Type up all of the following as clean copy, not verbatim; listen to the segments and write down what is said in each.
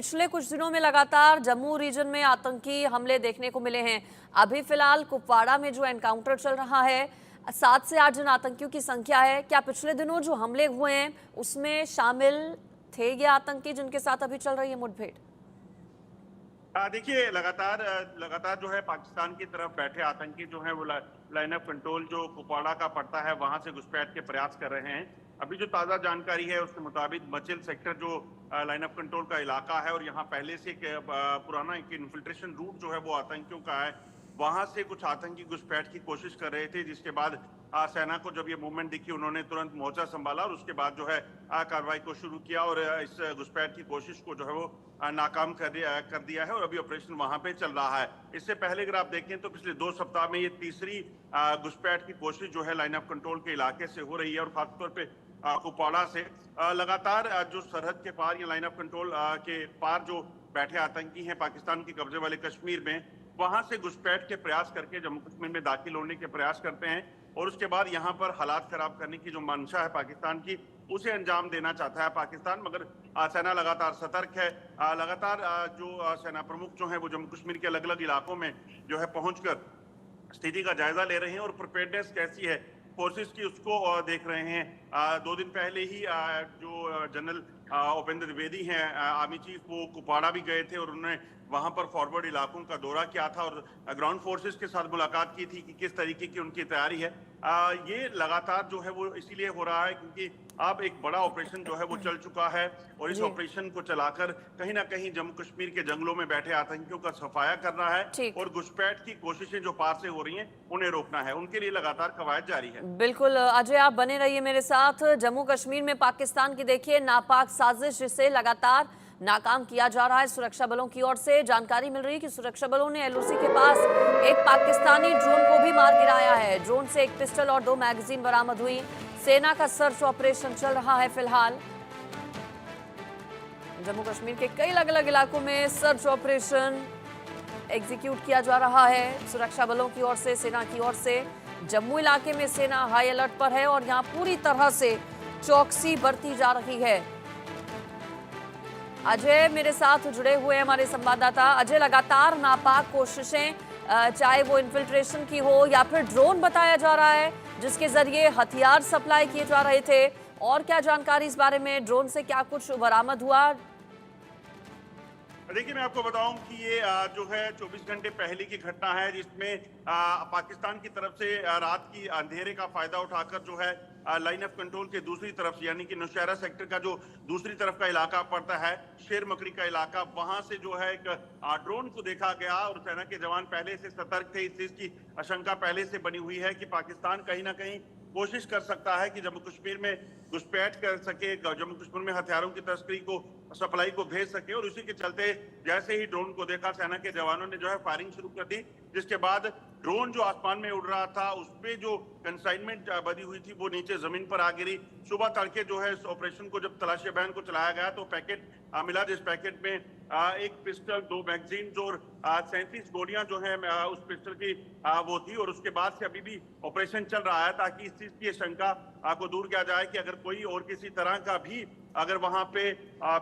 पिछले कुछ दिनों में लगातार जम्मू रीजन में आतंकी हमले देखने को मिले हैं। अभी फिलहाल कुपवाड़ा में जो एनकाउंटर चल रहा है, 7 से 8 जन आतंकियों की संख्या है। क्या पिछले दिनों जो हमले हुए हैं उसमें शामिल थे ये आतंकी जिनके साथ अभी चल रही है मुठभेड़? देखिए लगातार जो है पाकिस्तान की तरफ बैठे आतंकी जो है वो लाइन ऑफ कंट्रोल जो कुपवाड़ा का पड़ता है वहां से घुसपैठ के प्रयास कर रहे हैं। अभी जो ताजा जानकारी है उसके मुताबिक मचिल सेक्टर जो लाइन ऑफ कंट्रोल का इलाका है और यहाँ पहले से पुराना एक इन्फिल्ट्रेशन रूट जो है वो आतंकियों का है। वहां से कुछ आतंकी घुसपैठ की कोशिश कर रहे थे, जिसके बाद सेना को जब ये मूवमेंट दिखी उन्होंने तुरंत मोर्चा संभाला और उसके बाद जो है कार्रवाई को शुरू किया और इस घुसपैठ की कोशिश को जो है वो नाकाम कर दिया है और अभी ऑपरेशन वहां पे चल रहा है। इससे पहले अगर आप देखें तो पिछले 2 सप्ताह में ये तीसरी घुसपैठ की कोशिश जो है लाइन ऑफ कंट्रोल के इलाके से हो रही है और खासतौर पे कुपवाड़ा से लगातार जो सरहद के पार या लाइन ऑफ कंट्रोल के पार जो बैठे आतंकी हैं पाकिस्तान के कब्जे वाले कश्मीर में, वहां से घुसपैठ के प्रयास करके जम्मू कश्मीर में दाखिल होने के प्रयास करते हैं और उसके बाद यहाँ पर हालात खराब करने की जो मंशा है पाकिस्तान की, उसे अंजाम देना चाहता है पाकिस्तान। मगर सेना लगातार सतर्क है। लगातार जो सेना प्रमुख जो है वो जम्मू कश्मीर के अलग अलग इलाकों में जो है पहुंचकर स्थिति का जायजा ले रहे हैं और प्रिपेयर्डनेस कैसी है फोर्सेस की उसको देख रहे हैं। 2 दिन पहले ही जो जनरल उपेंद्र द्विवेदी हैं आर्मी चीफ, वो कुपवाड़ा भी गए थे और उन्होंने वहां पर फॉरवर्ड इलाकों का दौरा किया था और ग्राउंड फोर्सेस के साथ मुलाकात की थी कि किस तरीके की उनकी तैयारी है। ये लगातार जो है वो इसीलिए हो रहा है क्योंकि अब एक बड़ा ऑपरेशन जो है वो चल चुका है और इस जी, ऑपरेशन को चलाकर कहीं ना कहीं जम्मू कश्मीर के जंगलों में बैठे आतंकियों का सफाया करना है ठीक। और घुसपैठ की कोशिशें जो पार से हो रही हैं उन्हें रोकना है। उनके लिए लगातार कवायद जारी है। बिल्कुल अजय, आप बने रहिए मेरे साथ। जम्मू कश्मीर में पाकिस्तान की देखिए नापाक साजिश, जिसे लगातार नाकाम किया जा रहा है सुरक्षा बलों की ओर से। जानकारी मिल रही है कि सुरक्षा बलों ने एलओसी के पास एक पाकिस्तानी ड्रोन को भी मार गिराया है। ड्रोन से एक पिस्टल और 2 मैगजीन बरामद हुई। सेना का सर्च ऑपरेशन चल रहा है फिलहाल। जम्मू कश्मीर के कई अलग अलग इलाकों में सर्च ऑपरेशन एग्जीक्यूट किया जा रहा है सुरक्षा बलों की ओर से, सेना की ओर से। जम्मू इलाके में सेना हाई अलर्ट पर है और यहां पूरी तरह से चौकसी बरती जा रही है। अजय मेरे साथ जुड़े हुए हैं, हमारे संवाददाता। अजय, लगातार नापाक कोशिशें, चाहे वो इन्फिल्ट्रेशन की हो या फिर ड्रोन बताया जा रहा है जिसके जरिए हथियार सप्लाई किए जा रहे थे, और क्या जानकारी इस बारे में? ड्रोन से क्या कुछ बरामद हुआ? देखिए मैं आपको बताऊं कि ये जो है 24 घंटे पहले की घटना है, जिसमें पाकिस्तान की तरफ से रात की अंधेरे का फायदा उठाकर जो है लाइन ऑफ कंट्रोल के दूसरी तरफ से, यानी कि नौशहरा सेक्टर का जो दूसरी तरफ का इलाका पड़ता है, शेर मकरी का इलाका, वहां से जो है एक ड्रोन को देखा गया और सेना के जवान पहले से सतर्क थे। इस चीज की आशंका पहले से बनी हुई है कि पाकिस्तान कहीं ना कहीं कोशिश कर सकता है कि जम्मू कश्मीर में घुसपैठ कर सके, जम्मू कश्मीर में हथियारों की तस्करी को, सप्लाई को भेज सके। और उसी के चलते जैसे ही ड्रोन को देखा, सेना के जवानों ने जो है फायरिंग शुरू कर दी, जिसके बाद ड्रोन जो आसमान में उड़ रहा था उसपे जो कंसाइनमेंट बनी हुई थी वो नीचे जमीन पर आ गिरी। सुबह तड़के जो है इस ऑपरेशन को जब तलाशी अभियान को चलाया गया तो पैकेट मिला, जिस पैकेट में एक पिस्टल, 2 मैगजीन और 37 गोलियां जो है उस पिस्टल की वो थी। और उसके बाद से अभी भी ऑपरेशन चल रहा है ताकि इस चीज की शंका को दूर किया जाए कि अगर कोई और किसी तरह का भी अगर वहां पे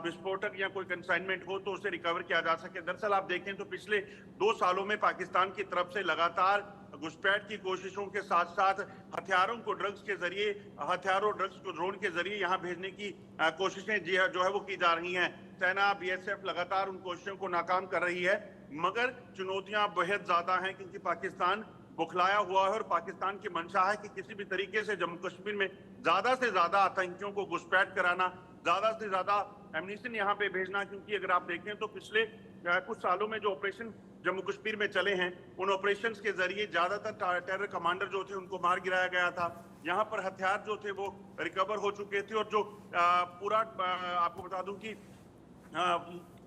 विस्फोटक या कोई कंसाइनमेंट हो तो उसे रिकवर किया जा सके। दरअसल आप देखें तो पिछले 2 सालों में पाकिस्तान की तरफ से लगातार घुसपैठ की कोशिशों के साथ साथ हथियारों को ड्रग्स के जरिए, हथियारों ड्रग्स को ड्रोन के जरिए यहाँ भेजने की कोशिशें जो है वो की जा रही हैं। सेना, बीएसएफ लगातार उन कोशिशों को नाकाम कर रही है, मगर चुनौतियां बेहद ज्यादा हैं क्योंकि पाकिस्तान बुखलाया हुआ है और पाकिस्तान की मंशा है कि किसी भी तरीके से जम्मू कश्मीर में ज्यादा से ज्यादा आतंकियों को घुसपैठ कराना, ज्यादा से ज्यादा एम्यूनिशन यहाँ पे भेजना। क्योंकि अगर आप देखें तो पिछले कुछ सालों में जो ऑपरेशन जम्मू कश्मीर में चले हैं, उन ऑपरेशन के जरिए ज्यादातर टेरर कमांडर जो थे उनको मार गिराया गया था। यहाँ पर हथियार जो थे वो रिकवर हो चुके थे और जो पूरा आपको बता दूं कि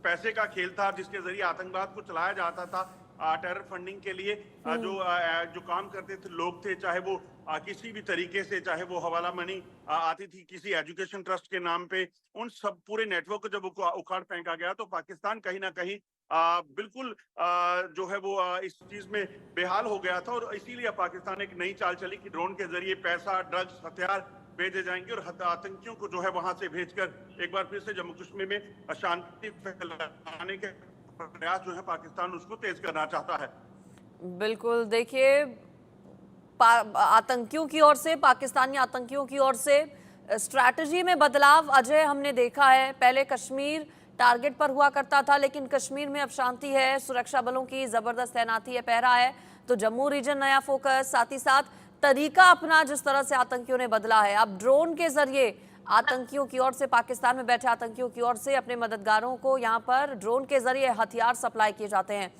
पैसे का खेल था जिसके जरिए आतंकवाद को चलाया जाता था। टेरर फंडिंग के लिए जो काम करते थे लोग थे, चाहे वो किसी भी तरीके से, चाहे वो हवाला मनी आती थी किसी एजुकेशन ट्रस्ट के नाम पे, उन सब पूरे नेटवर्क को जब उखाड़ फेंका गया तो पाकिस्तान कहीं ना कहीं बिल्कुल जो है वो इस चीज में बेहाल हो गया था। और इसीलिए पाकिस्तान एक नई चाल चली कि ड्रोन के जरिए पैसा, ड्रग्स, हथियार भेजे जाएंगे और आतंकियों को जो है वहां से भेजकर एक बार फिर से जम्मू कश्मीर में शांति फैलाने के प्रयास जो है पाकिस्तान उसको तेज करना चाहता है। बिल्कुल, देखिए आतंकियों की ओर से, पाकिस्तानी आतंकियों की ओर से स्ट्रैटेजी में बदलाव अजय हमने देखा है। पहले कश्मीर टारगेट पर हुआ करता था, लेकिन कश्मीर में अब शांति है, सुरक्षा बलों की जबरदस्त तैनाती है, पहरा है, तो जम्मू रीजन नया फोकस, साथ ही साथ तरीका अपना जिस तरह से आतंकियों ने बदला है, अब ड्रोन के जरिए आतंकियों की ओर से, पाकिस्तान में बैठे आतंकियों की ओर से अपने मददगारों को यहां पर ड्रोन के जरिए हथियार सप्लाई किए जाते हैं।